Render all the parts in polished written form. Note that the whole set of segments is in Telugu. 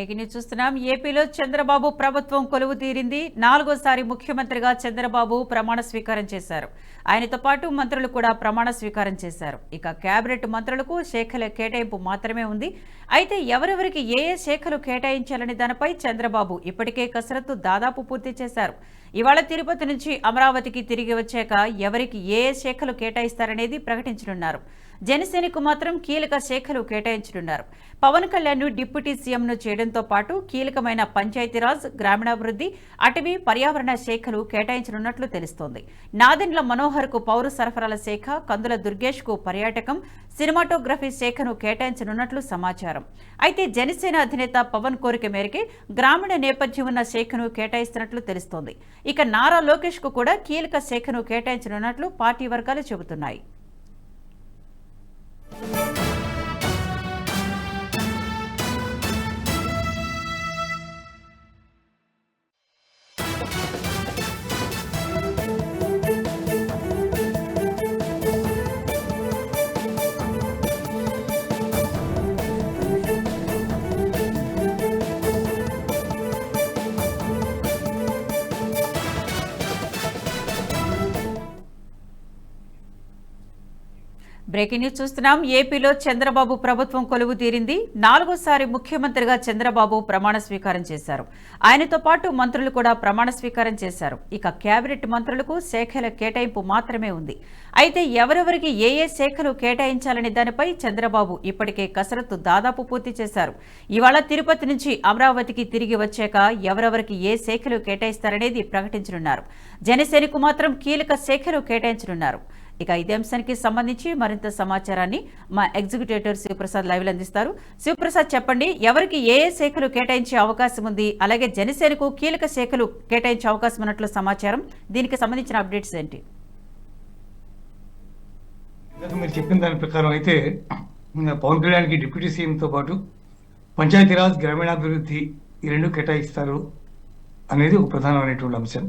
బ్రేకింగ్ న్యూస్ చూస్తున్నాం. ఏపీలో చంద్రబాబు ప్రభుత్వం కొలువు తీరింది. 4వ ముఖ్యమంత్రిగా చంద్రబాబు ప్రమాణ స్వీకారం చేశారు. ఆయనతో పాటు మంత్రులు కూడా ప్రమాణ స్వీకారం చేశారు. ఇక కేబినెట్ మంత్రులకు శాఖల కేటాయింపు మాత్రమే ఉంది. అయితే ఎవరెవరికి ఏ శాఖలు కేటాయించాలనే దానిపై చంద్రబాబు ఇప్పటికే కసరత్తు దాదాపు పూర్తి చేశారు. ఇవాళ తిరుపతి నుంచి అమరావతికి తిరిగి వచ్చాక ఎవరికి ఏ శాఖలు కేటాయిస్తారనేది ప్రకటించనున్నారు. జనసేనకు మాత్రం కీలక శాఖలు కేటాయించనున్నారు. పవన్ కళ్యాణ్ డిప్యూటీ సీఎంను చేయడంతో పాటు కీలకమైన పంచాయతీరాజ్, గ్రామీణాభివృద్ధి, అటవీ, పర్యావరణ శాఖలు కేటాయించనున్నట్లు తెలుస్తోంది. నాదెండ్ల మనోహర్ కు పౌర సరఫరాల శాఖ, కందుల దుర్గేష్ కు పర్యాటకం, సినిమాటోగ్రఫీ శాఖను కేటాయించనున్నట్లు సమాచారం. అయితే జనసేన అధినేత పవన్ కోరిక మేరకే గ్రామీణ నేపథ్యం ఉన్న శాఖను కేటాయిస్తున్నట్లు తెలుస్తోంది. ఇక నారా లోకేష్ కు కూడా కీలక శాఖను కేటాయించనున్నట్లు పార్టీ వర్గాలు చెబుతున్నాయి. బ్రేకింగ్ న్యూస్ చూస్తున్నాం. ఏపీలో చంద్రబాబు ప్రభుత్వం కొలువు తీరింది. 4వ ముఖ్యమంత్రిగా చంద్రబాబు ప్రమాణ స్వీకారం చేశారు. ఆయనతో పాటు మంత్రులు కూడా ప్రమాణ స్వీకారం చేశారు. ఇక కేబినెట్ మంత్రులకు శాఖల కేటాయింపు మాత్రమే ఉంది. అయితే ఎవరెవరికి ఏ శాఖలు కేటాయించాలనే దానిపై చంద్రబాబు ఇప్పటికే కసరత్తు దాదాపు పూర్తి చేశారు. ఇవాళ తిరుపతి నుంచి అమరావతికి తిరిగి వచ్చాక ఎవరెవరికి ఏ శాఖలు కేటాయిస్తారనేది ప్రకటించనున్నారు. జనసేనకు మాత్రం కీలక శాఖలు కేటాయించనున్నారు. ఇక ఇదే అంశానికి సంబంధించి మరింత సమాచారాన్ని మా ఎగ్జిక్యూటివ్ శివప్రసాద్ లైవ్ లో అందిస్తారు. శివప్రసాద్, చెప్పండి, ఎవరికి ఏ శాఖలు కేటాయించే అవకాశం ఉంది, అలాగే జనసేనకు కీలక శాఖలు కేటాయించే అవకాశం ఉన్నట్లు సమాచారం. దీనికి సంబంధించిన అప్డేట్స్ ఏంటి? మీరు చెప్పిన దాని ప్రకారం అయితే పవన్ కళ్యాణ్కి డిప్యూటీ సీఎంతో పాటు పంచాయతీరాజ్, గ్రామీణాభివృద్ధి ఈ రెండు కేటాయిస్తారు అనేది ఒక ప్రధానమైనటువంటి అంశం.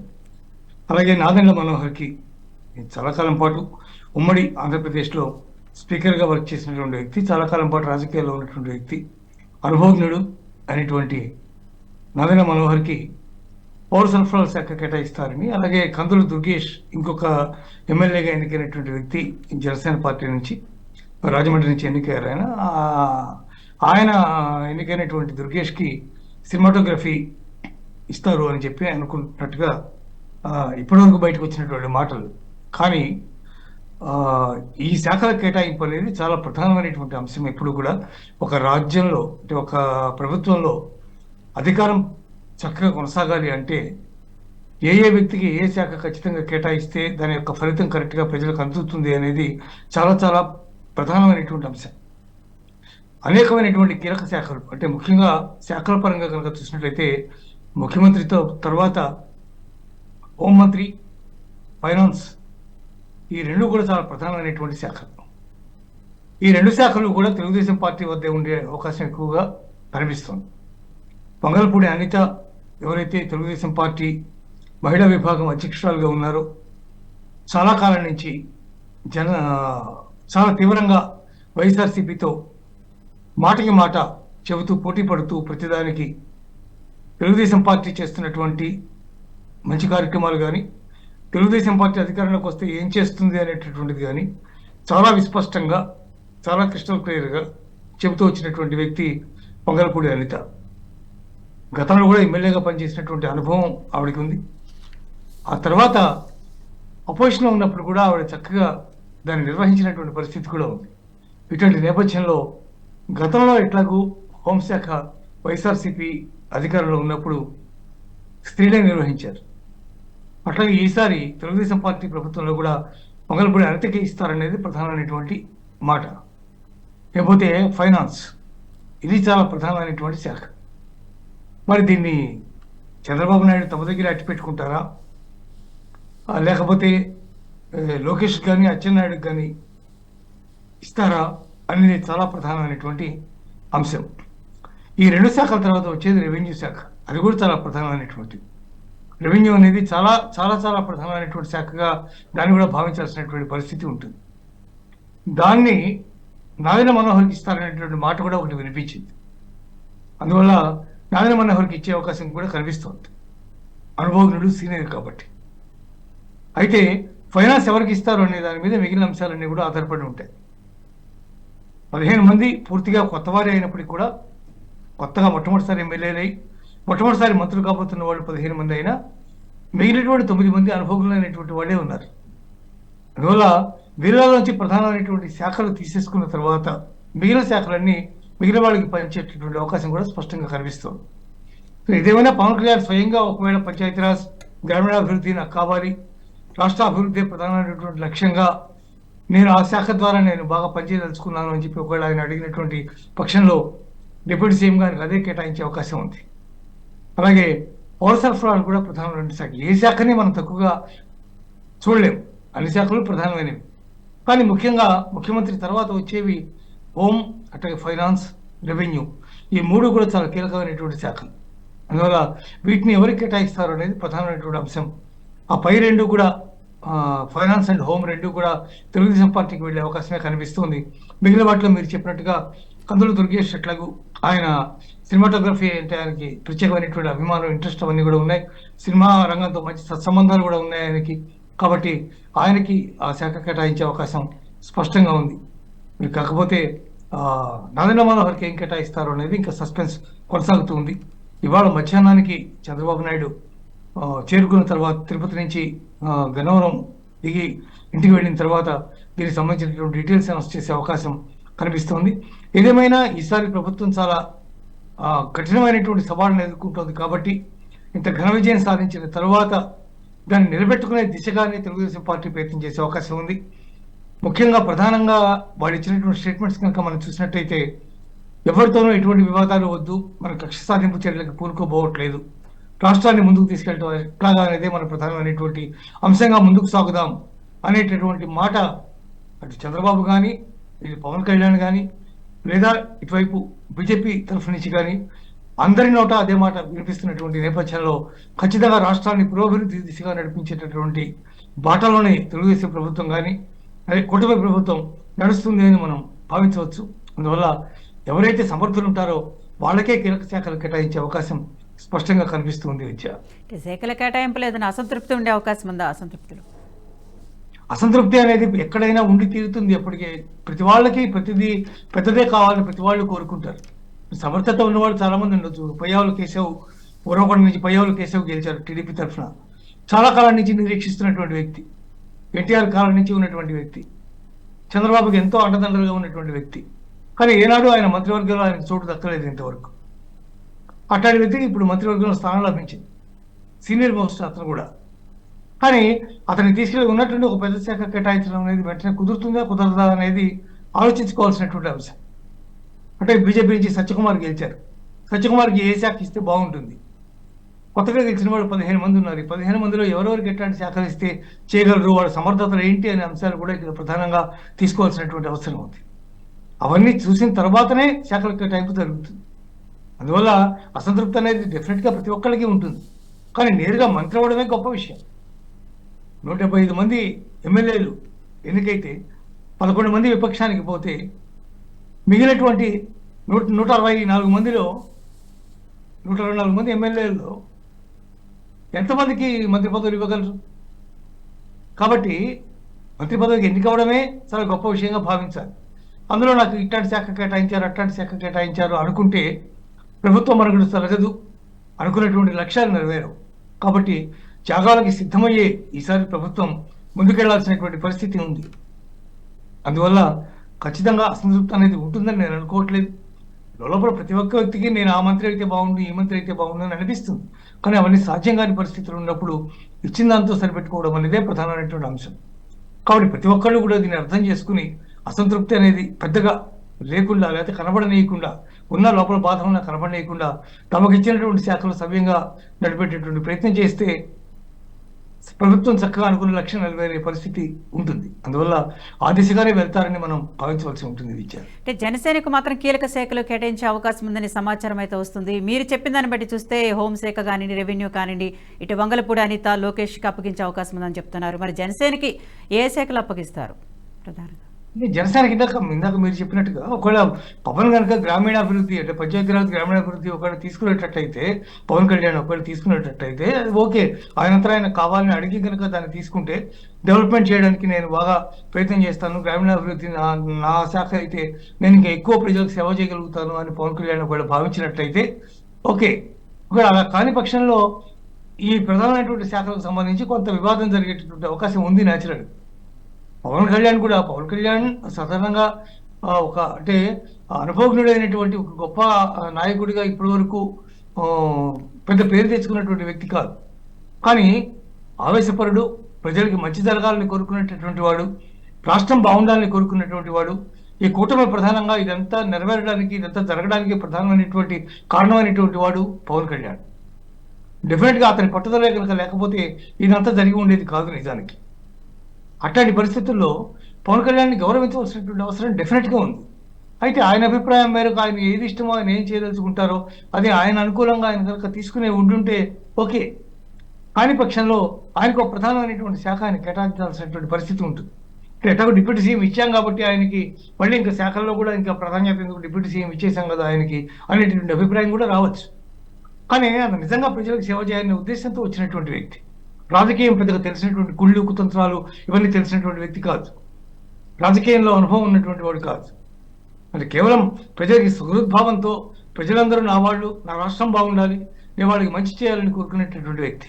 అలాగే నాదెండ్ల మనోహర్కి చాలా కాలం పాటు ఉమ్మడి ఆంధ్రప్రదేశ్లో స్పీకర్గా వర్క్ చేసినటువంటి వ్యక్తి, చాలా కాలం పాటు రాజకీయాల్లో ఉన్నటువంటి వ్యక్తి, అనుభవజ్ఞుడు అనేటువంటి నాదెండ్ల మనోహర్కి పౌర సరఫరాల శాఖ కేటాయిస్తారని, అలాగే కందుల దుర్గేష్ ఇంకొక ఎమ్మెల్యేగా ఎన్నికైనటువంటి వ్యక్తి జనసేన పార్టీ నుంచి, రాజమండ్రి నుంచి ఎన్నికయ్యారు ఆయన ఎన్నికైనటువంటి దుర్గేష్కి సినిమాటోగ్రఫీ ఇస్తారు అని చెప్పి అనుకుంటున్నట్టుగా ఇప్పటివరకు బయటకు వచ్చినటువంటి మాటలు. కానీ ఈ శాఖల కేటాయింపు అనేది చాలా ప్రధానమైనటువంటి అంశం. ఎప్పుడు కూడా ఒక రాజ్యంలో అంటే ఒక ప్రభుత్వంలో అధికారం చక్కగా కొనసాగాలి అంటే ఏ వ్యక్తికి ఏ శాఖ ఖచ్చితంగా కేటాయిస్తే దాని యొక్క ఫలితం కరెక్ట్గా ప్రజలకు అందుతుంది అనేది చాలా చాలా ప్రధానమైనటువంటి అంశం. అనేకమైనటువంటి కీలక శాఖలు అంటే ముఖ్యంగా శాఖల పరంగా కనుక చూసినట్లయితే ముఖ్యమంత్రితో తర్వాత హోంమంత్రి, ఫైనాన్స్ ఈ రెండు కూడా చాలా ప్రధానమైనటువంటి శాఖలు. ఈ రెండు శాఖలు కూడా తెలుగుదేశం పార్టీ వద్దే ఉండే అవకాశం ఎక్కువగా కనిపిస్తుంది. వంగలపూడి అనిత ఎవరైతే తెలుగుదేశం పార్టీ మహిళా విభాగం అధ్యక్షురాలుగా ఉన్నారో, చాలా కాలం నుంచి చాలా తీవ్రంగా వైఎస్ఆర్సీపీతో మాటకి మాట చెబుతూ పోటీ పడుతూ ప్రతిదానికి తెలుగుదేశం పార్టీ చేస్తున్నటువంటి మంచి కార్యక్రమాలు కానీ, తెలుగుదేశం పార్టీ అధికారంలోకి వస్తే ఏం చేస్తుంది అనేటటువంటిది కానీ చాలా విస్పష్టంగా, చాలా క్రిస్టల్ క్లియర్గా చెబుతూ వచ్చినటువంటి వ్యక్తి వంగలపూడి అనిత. గతంలో కూడా ఎమ్మెల్యేగా పనిచేసినటువంటి అనుభవం ఆవిడకి ఉంది. ఆ తర్వాత అపోజిషన్లో ఉన్నప్పుడు కూడా ఆవిడ చక్కగా దాన్ని నిర్వహించినటువంటి పరిస్థితి కూడా ఉంది. ఇటువంటి నేపథ్యంలో గతంలో ఎట్లాగూ హోంశాఖ వైఎస్ఆర్సీపీ అధికారంలో ఉన్నప్పుడు స్త్రీలే నిర్వహించారు, అట్లాగే ఈసారి తెలుగుదేశం పార్టీ ప్రభుత్వంలో కూడా వంగలపూడి అనితకే ఇస్తారనేది ప్రధానమైనటువంటి మాట. లేకపోతే ఫైనాన్స్, ఇది చాలా ప్రధానమైనటువంటి శాఖ. మరి దీన్ని చంద్రబాబు నాయుడు తమ దగ్గర అట్టి పెట్టుకుంటారా, లేకపోతే లోకేష్ కానీ అచ్చెన్నాయుడుకి కానీ ఇస్తారా అనేది చాలా ప్రధానమైనటువంటి అంశం. ఈ రెండు శాఖల తర్వాత వచ్చేది రెవెన్యూ శాఖ, అది కూడా చాలా ప్రధానమైనటువంటి. రెవెన్యూ అనేది చాలా చాలా చాలా ప్రధానమైనటువంటి శాఖగా దాన్ని కూడా భావించాల్సినటువంటి పరిస్థితి ఉంటుంది. దాన్ని నాదెండ్ల మనోహర్కి ఇస్తారనేటువంటి మాట కూడా ఒకటి వినిపించింది. అందువల్ల నారాయణ మనోహర్కి ఇచ్చే అవకాశం కూడా కనిపిస్తోంది, అనుభవజ్ఞుడు, సీనియర్ కాబట్టి. అయితే ఫైనాన్స్ ఎవరికి ఇస్తారు అనే దాని మీద మిగిలిన అంశాలన్నీ కూడా ఆధారపడి ఉంటాయి. 15 మంది పూర్తిగా కొత్తవారే అయినప్పటికీ కూడా, కొత్తగా మొట్టమొదటిసారి ఎమ్మెల్యేలై మొట్టమొదటిసారి మంత్రులు కాబోతున్న వాళ్ళు 15 మంది అయినా మిగిలినటువంటి 9 మంది అనుభవజ్ఞులైనటువంటి వాళ్ళే ఉన్నారు. అందువల్ల వీళ్ళలోంచి ప్రధానమైనటువంటి శాఖలు తీసేసుకున్న తర్వాత మిగిలిన శాఖలన్నీ మిగిలిన వాళ్ళకి పనిచేటటువంటి అవకాశం కూడా స్పష్టంగా కనిపిస్తుంది. సో ఇదేమైనా పవన్ కళ్యాణ్ స్వయంగా ఒకవేళ పంచాయతీరాజ్ గ్రామీణాభివృద్ధి నాకు కావాలి, రాష్ట్ర అభివృద్ధి ప్రధానమైనటువంటి లక్ష్యంగా నేను ఆ శాఖ ద్వారా నేను బాగా పనిచేయదలుచుకున్నాను అని చెప్పి ఒకవేళ ఆయన అడిగినటువంటి పక్షంలో డిప్యూటీ సీఎం గారికి అదే కేటాయించే అవకాశం ఉంది. అలాగే పౌర సరఫరాలు కూడా ప్రధానమైన శాఖ. ఏ శాఖని మనం తక్కువగా చూడలేము, అన్ని శాఖలు ప్రధానమైనవి. కానీ ముఖ్యంగా ముఖ్యమంత్రి తర్వాత వచ్చేవి హోమ్, అట్లాగే ఫైనాన్స్, రెవెన్యూ, ఈ 3 కూడా చాలా కీలకమైనటువంటి శాఖలు. అందువల్ల వీటిని ఎవరికి కేటాయిస్తారు అనేది ప్రధానమైనటువంటి అంశం. ఆ పై 2 కూడా ఫైనాన్స్ అండ్ హోమ్ 2 కూడా తెలుగుదేశం పార్టీకి వెళ్ళే అవకాశమే కనిపిస్తుంది. మిగిలిన వాటిలో మీరు చెప్పినట్టుగా కందులు దుర్గేష్ ఎట్లాగూ ఆయన సినిమాటోగ్రఫీ అంటే ఆయనకి ప్రత్యేకమైనటువంటి అభిమానం, ఇంట్రెస్ట్ అవన్నీ కూడా ఉన్నాయి. సినిమా రంగంతో మంచి సత్సంబంధాలు కూడా ఉన్నాయి ఆయనకి. కాబట్టి ఆయనకి ఆ శాఖ కేటాయించే అవకాశం స్పష్టంగా ఉంది. మీరు కాకపోతే నారాయణ మనోహర్కి ఏం కేటాయిస్తారు అనేది ఇంకా సస్పెన్స్ కొనసాగుతూ ఉంది. ఇవాళ మధ్యాహ్నానికి చంద్రబాబు నాయుడు చేరుకున్న తర్వాత తిరుపతి నుంచి గన్నవరం దిగి ఇంటికి వెళ్ళిన తర్వాత దీనికి సంబంధించినటువంటి డీటెయిల్స్ అనౌన్స్ చేసే అవకాశం కనిపిస్తోంది. ఏదేమైనా ఈసారి ప్రభుత్వం చాలా కఠినమైనటువంటి సవాళ్ళను ఎదుర్కొంటోంది కాబట్టి ఇంత ఘన విజయం సాధించిన తర్వాత దాన్ని నిలబెట్టుకునే దిశగానే తెలుగుదేశం పార్టీ ప్రయత్నం చేసే అవకాశం ఉంది. ముఖ్యంగా ప్రధానంగా వాళ్ళు ఇచ్చినటువంటి స్టేట్మెంట్స్ కనుక మనం చూసినట్టయితే ఎవరితోనూ ఎటువంటి వివాదాలు వద్దు, మన కక్ష సాధింపు చర్యలకు పూనుకోబోవట్లేదు, రాష్ట్రాన్ని ముందుకు తీసుకెళ్ళటం ఎట్లాగా అనేది మన ప్రధానమైనటువంటి అంశంగా ముందుకు సాగుదాం అనేటటువంటి మాట అటు చంద్రబాబు కానీ, ఇటు పవన్ కళ్యాణ్ కానీ, లేదా ఇటువైపు బీజేపీ తరఫు నుంచి కానీ అందరి నోట అదే మాట వినిపిస్తున్నటువంటి నేపథ్యంలో ఖచ్చితంగా రాష్ట్రాన్ని పురోభివృద్ధి దిశగా నడిపించేటటువంటి బాటలోనే తెలుగుదేశం ప్రభుత్వం కానీ అదే కూటమి ప్రభుత్వం నడుస్తుంది అని మనం భావించవచ్చు. అందువల్ల ఎవరైతే సమర్థులు ఉంటారో వాళ్ళకే కీలక శాఖలు కేటాయించే అవకాశం స్పష్టంగా కనిపిస్తుంది. విద్య శాఖల కేటాయింపులు ఏదైనా అసంతృప్తి ఉండే అవకాశం ఉందా? అసంతృప్తి అనేది ఎక్కడైనా ఉండి తీరుతుంది. ఎప్పటికీ ప్రతి వాళ్ళకి ప్రతిదీ పెద్దదే కావాలని ప్రతి వాళ్ళు కోరుకుంటారు. సమర్థత ఉన్నవాళ్ళు చాలా మంది ఉండొచ్చు. పయ్యావుల కేశవ్, ఉరవకొండ నుంచి పయ్యావుల కేశవ్ గెలిచారు టీడీపీ తరఫున. చాలా కాలం నుంచి నిరీక్షిస్తున్నటువంటి వ్యక్తి, ఎన్టీఆర్ కాలం నుంచి ఉన్నటువంటి వ్యక్తి, చంద్రబాబుకి ఎంతో అండదండలుగా ఉన్నటువంటి వ్యక్తి. కానీ ఏనాడు ఆయన మంత్రివర్గంలో ఆయనకు చోటు దక్కలేదు ఇంతవరకు. అట్లాంటి వ్యక్తికి ఇప్పుడు మంత్రివర్గంలో స్థానం లభించింది, సీనియర్ మోస్ట్ అతను కూడా. కానీ అతన్ని తీసుకెళ్ళి ఉన్నటువంటి ఒక పెద్ద శాఖ కేటాయించడం అనేది వెంటనే కుదురుతుందా కుదరదా అనేది ఆలోచించుకోవాల్సినటువంటి అంశం. అంటే బీజేపీ నుంచి సత్యకుమార్ గెలిచారు. సత్యకుమార్కి ఏ శాఖ ఇస్తే బాగుంటుంది? కొత్తగా గెలిచిన వాళ్ళు 15 మంది ఉన్నారు. 15 మందిలో ఎవరెవరికి ఎట్లాంటి శాఖలు ఇస్తే చేయగలరు, వాళ్ళ సమర్థతలు ఏంటి అనే అంశాలు కూడా ఇక్కడ ప్రధానంగా తీసుకోవాల్సినటువంటి అవసరం ఉంది. అవన్నీ చూసిన తర్వాతనే శాఖల కేటాయింపు జరుగుతుంది. అందువల్ల అసంతృప్తి అనేది డెఫినెట్గా ప్రతి ఒక్కరికి ఉంటుంది. కానీ నేరుగా మంత్రి అవ్వడమే గొప్ప విషయం. 175 మంది ఎమ్మెల్యేలు ఎన్నికైతే 11 మంది విపక్షానికి పోతే మిగిలినటువంటి 124 మందిలో 124 మంది ఎమ్మెల్యేలలో ఎంతమందికి మంత్రి పదవులు ఇవ్వగలరు? కాబట్టి మంత్రి పదవికి ఎన్నికవడమే చాలా గొప్ప విషయంగా భావించాలి. అందులో నాకు ఇట్లాంటి శాఖ కేటాయించారు, అట్లాంటి శాఖ కేటాయించారు అనుకుంటే ప్రభుత్వం మనకు తరగదు, అనుకున్నటువంటి లక్ష్యాలు నెరవేరవు. కాబట్టి త్యాగాలకి సిద్ధమయ్యే ఈసారి ప్రభుత్వం ముందుకెళ్లాల్సినటువంటి పరిస్థితి ఉంది. అందువల్ల ఖచ్చితంగా అసంతృప్తి అనేది ఉంటుందని నేను అనుకోవట్లేదు. లోపల ప్రతి ఒక్క వ్యక్తికి నేను ఆ మంత్రి అయితే బాగుండు, ఈ మంత్రి అయితే బాగుండు అని అనిపిస్తుంది. కానీ అవన్నీ సాధ్యం కాని పరిస్థితులు ఉన్నప్పుడు ఇచ్చిన దాంతో సరిపెట్టుకోవడం అనేదే ప్రధానమైనటువంటి అంశం. కాబట్టి ప్రతి ఒక్కళ్ళు కూడా దీన్ని అర్థం చేసుకుని అసంతృప్తి అనేది పెద్దగా లేకుండా, లేకపోతే కనబడనీయకుండా, ఉన్న లోపల బాధ ఉన్న కనబడనీయకుండా తమకు ఇచ్చినటువంటి శాఖలు సవ్యంగా నడిపేటటువంటి ప్రయత్నం చేస్తే ప్రభుత్వం చక్కగా అనుకున్న లక్ష్యం నెరవేరే పరిస్థితి ఉంటుంది. అందువల్ల ఆ దిశగానే వెళ్తారని మనం భావించవలసి ఉంటుంది. విద్య అంటే జనసేనకు మాత్రం కీలక శాఖలు కేటాయించే అవకాశం ఉందని సమాచారం అయితే వస్తుంది. మీరు చెప్పిన దాన్ని బట్టి చూస్తే హోంశాఖ కానివ్వండి, రెవెన్యూ కానివ్వండి, ఇటు వంగలపూడి అనిత, లోకేష్కి అప్పగించే అవకాశం ఉందని చెప్తున్నారు. మరి జనసేనకి ఏ శాఖలు అప్పగిస్తారు ప్రధానంగా? జనసేనకి ఇందాక మీరు చెప్పినట్టుగా ఒకవేళ పవన్ కనుక గ్రామీణాభివృద్ధి అంటే పంచాయతీరాజ్ గ్రామీణాభివృద్ధి ఒకవేళ తీసుకునేటట్టయితే, పవన్ కళ్యాణ్ ఒకవేళ తీసుకునేటట్టయితే అది ఓకే. ఆయనంతా ఆయన కావాలని అడిగి కనుక దాన్ని తీసుకుంటే డెవలప్మెంట్ చేయడానికి నేను బాగా ప్రయత్నం చేస్తాను, గ్రామీణాభివృద్ధి నా శాఖ అయితే నేను ఇంకా ఎక్కువ ప్రజలకు సేవ చేయగలుగుతాను అని పవన్ కళ్యాణ్ ఒకవేళ భావించినట్టయితే ఓకే. ఒకవేళ అలా కాని పక్షంలో ఈ ప్రధానమైనటువంటి శాఖలకు సంబంధించి కొంత వివాదం జరిగేటటువంటి అవకాశం ఉంది న్యాచురల్. పవన్ కళ్యాణ్ సాధారణంగా ఒక అంటే అనుభవజ్ఞుడైనటువంటి ఒక గొప్ప నాయకుడిగా ఇప్పటి వరకు పెద్ద పేరు తెచ్చుకున్నటువంటి వ్యక్తి కాదు. కానీ ఆవేశపరుడు, ప్రజలకి మంచి జరగాలని కోరుకునేటటువంటి వాడు, రాష్ట్రం బాగుండాలని కోరుకున్నటువంటి వాడు. ఈ కూటమి ప్రధానంగా ఇదంతా నెరవేరడానికి, ఇదంతా జరగడానికి ప్రధానమైనటువంటి కారణమైనటువంటి వాడు పవన్ కళ్యాణ్. డెఫినెట్గా అతని పట్టుదల కనుక లేకపోతే ఇదంతా జరిగి ఉండేది కాదు నిజానికి. అట్లాంటి పరిస్థితుల్లో పవన్ కళ్యాణ్ని గౌరవించవలసినటువంటి అవసరం డెఫినెట్గా ఉంది. అయితే ఆయన అభిప్రాయం మేరకు ఆయన ఏది ఇష్టమో ఆయన ఏం చేయదలుచుకుంటారో అది ఆయన అనుకూలంగా ఆయన కనుక తీసుకునే ఉండుంటే ఓకే. కాని పక్షంలో ఆయనకు ఒక ప్రధానమైనటువంటి శాఖ ఆయన కేటాయించాల్సినటువంటి పరిస్థితి ఉంటుంది. ఎట్లాగో డిప్యూటీ సీఎం ఇచ్చాం కాబట్టి ఆయనకి మళ్ళీ ఇంకా శాఖల్లో కూడా ఇంకా ప్రాధాన్యత ఎందుకు, డిప్యూటీ సీఎం ఇచ్చేసాం కదా ఆయనకి అనేటువంటి అభిప్రాయం కూడా రావచ్చు. కానీ ఆయన నిజంగా ప్రజలకు సేవ చేయాలనే ఉద్దేశంతో వచ్చినటువంటి వ్యక్తి. రాజకీయం పెద్దగా తెలిసినటువంటి కుళ్ళు కుతంత్రాలు ఇవన్నీ తెలిసినటువంటి వ్యక్తి కాదు. రాజకీయంలో అనుభవం ఉన్నటువంటి వాడు కాదు. అంటే కేవలం ప్రజలకి సుహృద్భావంతో ప్రజలందరూ నా వాళ్ళు, నా రాష్ట్రం బాగుండాలి, నేను వాళ్ళకి మంచి చేయాలని కోరుకునేటటువంటి వ్యక్తి.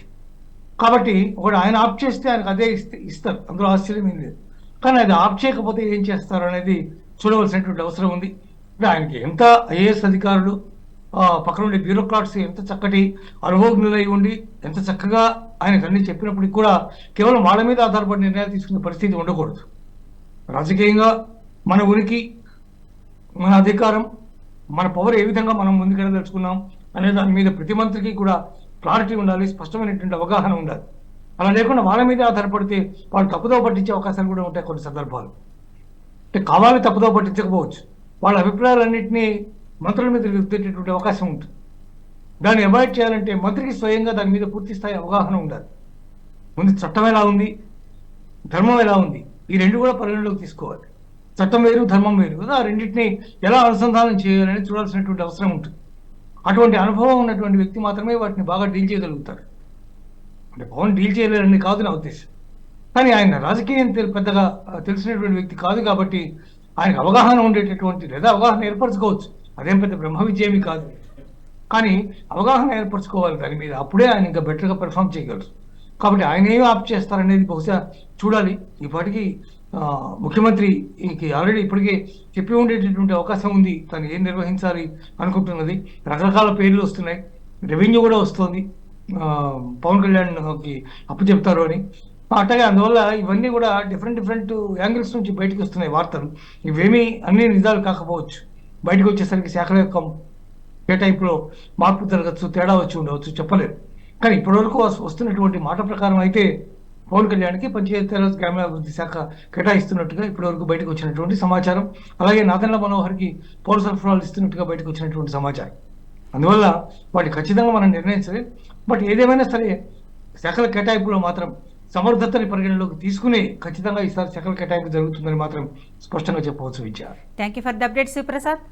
కాబట్టి ఒకటి ఆయన ఆప్ చేస్తే ఆయనకు అదే ఇస్తారు, అందులో ఆశ్చర్యం ఏం లేదు. కానీ అది ఆప్ చేయకపోతే ఏం చేస్తారు అనేది చూడవలసినటువంటి అవసరం ఉంది. అంటే ఆయనకి ఎంత ఐఏఎస్ అధికారులు, పక్కన ఉండే బ్యూరోక్రాట్స్ ఎంత చక్కటి అనుభవజ్ఞులై ఉండి ఎంత చక్కగా ఆయనకు అన్ని చెప్పినప్పటికీ కూడా కేవలం వాళ్ళ మీద ఆధారపడి నిర్ణయాలు తీసుకునే పరిస్థితి ఉండకూడదు. రాజకీయంగా మన ఉనికి, మన అధికారం, మన పవర్ ఏ విధంగా మనం ముందుకెళ్ళదలుచుకున్నాం అనే దాని మీద ప్రతి మంత్రికి కూడా క్లారిటీ ఉండాలి, స్పష్టమైనటువంటి అవగాహన ఉండాలి. అలా లేకుండా వాళ్ళ మీద ఆధారపడితే వాళ్ళు తప్పుదో పట్టించే అవకాశాలు కూడా ఉంటాయి కొన్ని సందర్భాలు. అంటే కావాలి తప్పుదో పట్టించకపోవచ్చు, వాళ్ళ అభిప్రాయాలన్నింటినీ మంత్రుల మీద రుద్దేటటువంటి అవకాశం ఉంటుంది. దాన్ని అవాయిడ్ చేయాలంటే మంత్రికి స్వయంగా దాని మీద పూర్తి స్థాయి అవగాహన ఉండాలి. ముందు చట్టం ఎలా ఉంది, ధర్మం ఎలా ఉంది, ఈ రెండు కూడా పరిగణలోకి తీసుకోవాలి. చట్టం వేరు, ధర్మం వేరు కదా, ఆ రెండింటినీ ఎలా అనుసంధానం చేయాలని చూడాల్సినటువంటి అవసరం ఉంటుంది. అటువంటి అనుభవం ఉన్నటువంటి వ్యక్తి మాత్రమే వాటిని బాగా డీల్ చేయగలుగుతారు. అంటే పవన్ డీల్ చేయలేరని కాదు నా ఉద్దేశం. కానీ ఆయన రాజకీయం పెద్దగా తెలిసినటువంటి వ్యక్తి కాదు కాబట్టి ఆయనకు అవగాహన ఉండేటటువంటి, లేదా అవగాహన ఏర్పరచుకోవచ్చు, అదేం పెద్ద బ్రహ్మ విజయమి కాదు. కానీ అవగాహన ఏర్పరచుకోవాలి దాని మీద, అప్పుడే ఆయన ఇంకా బెటర్గా పెర్ఫామ్ చేయగలరు. కాబట్టి ఆయన ఏమి ఆప్ చేస్తారనేది బహుశా చూడాలి. ఇప్పటికీ ముఖ్యమంత్రికి ఆల్రెడీ ఇప్పటికే చెప్పి ఉండేటటువంటి అవకాశం ఉంది తను ఏం నిర్వహించాలి అనుకుంటున్నది. రకరకాల పేర్లు వస్తున్నాయి, రెవెన్యూ కూడా వస్తుంది, పవన్ కళ్యాణ్కి అప్పు చెప్తారు అని. అట్లాగే అందువల్ల ఇవన్నీ కూడా డిఫరెంట్ యాంగిల్స్ నుంచి బయటకు వస్తున్నాయి వార్తలు. ఇవేమీ అన్ని నిజాలు కాకపోవచ్చు. బయటకు వచ్చేసరికి శాఖల యొక్క కేటాయింపులో మార్పు జరగచ్చు, తేడా వచ్చి ఉండవచ్చు, చెప్పలేదు. కానీ ఇప్పటివరకు వస్తున్నటువంటి మాట ప్రకారం అయితే పవన్ కళ్యాణ్కి పంచాయతీరాజ్ గ్రామీణాభివృద్ధి శాఖ కేటాయిస్తున్నట్టుగా ఇప్పటివరకు బయటకు వచ్చినటువంటి సమాచారం. అలాగే నాదెండ్ల మనోహర్కి పౌర సరఫరాలు ఇస్తున్నట్టుగా బయటకు వచ్చినటువంటి సమాచారం. అందువల్ల వాటి ఖచ్చితంగా మనం నిర్ణయించలేదు. బట్ ఏదేమైనా సరే శాఖల కేటాయింపులో మాత్రం సమర్థతని పరిగణలోకి తీసుకుని ఖచ్చితంగా ఈసారి శాఖల కేటాయింపు జరుగుతుందని మాత్రం స్పష్టంగా చెప్పవచ్చు. Vidya, thank you for the update Shivaprasad.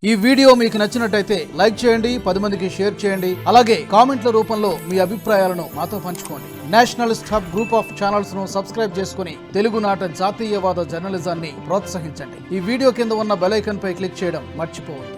ఈ వీడియో మీకు నచ్చినట్టయితే లైక్ చేయండి, 10 మందికి షేర్ చేయండి. అలాగే కామెంట్ల రూపంలో మీ అభిప్రాయాలను మాతో పంచుకోండి. Nationalist hub group of channels ను సబ్స్క్రైబ్ చేసుకుని తెలుగునాట జాతీయవాద జర్నలిజాన్ని ప్రోత్సహించండి. ఈ వీడియో కింద ఉన్న బెల్ ఐకాన్ పై క్లిక్ చేయడం మర్చిపోవద్దు.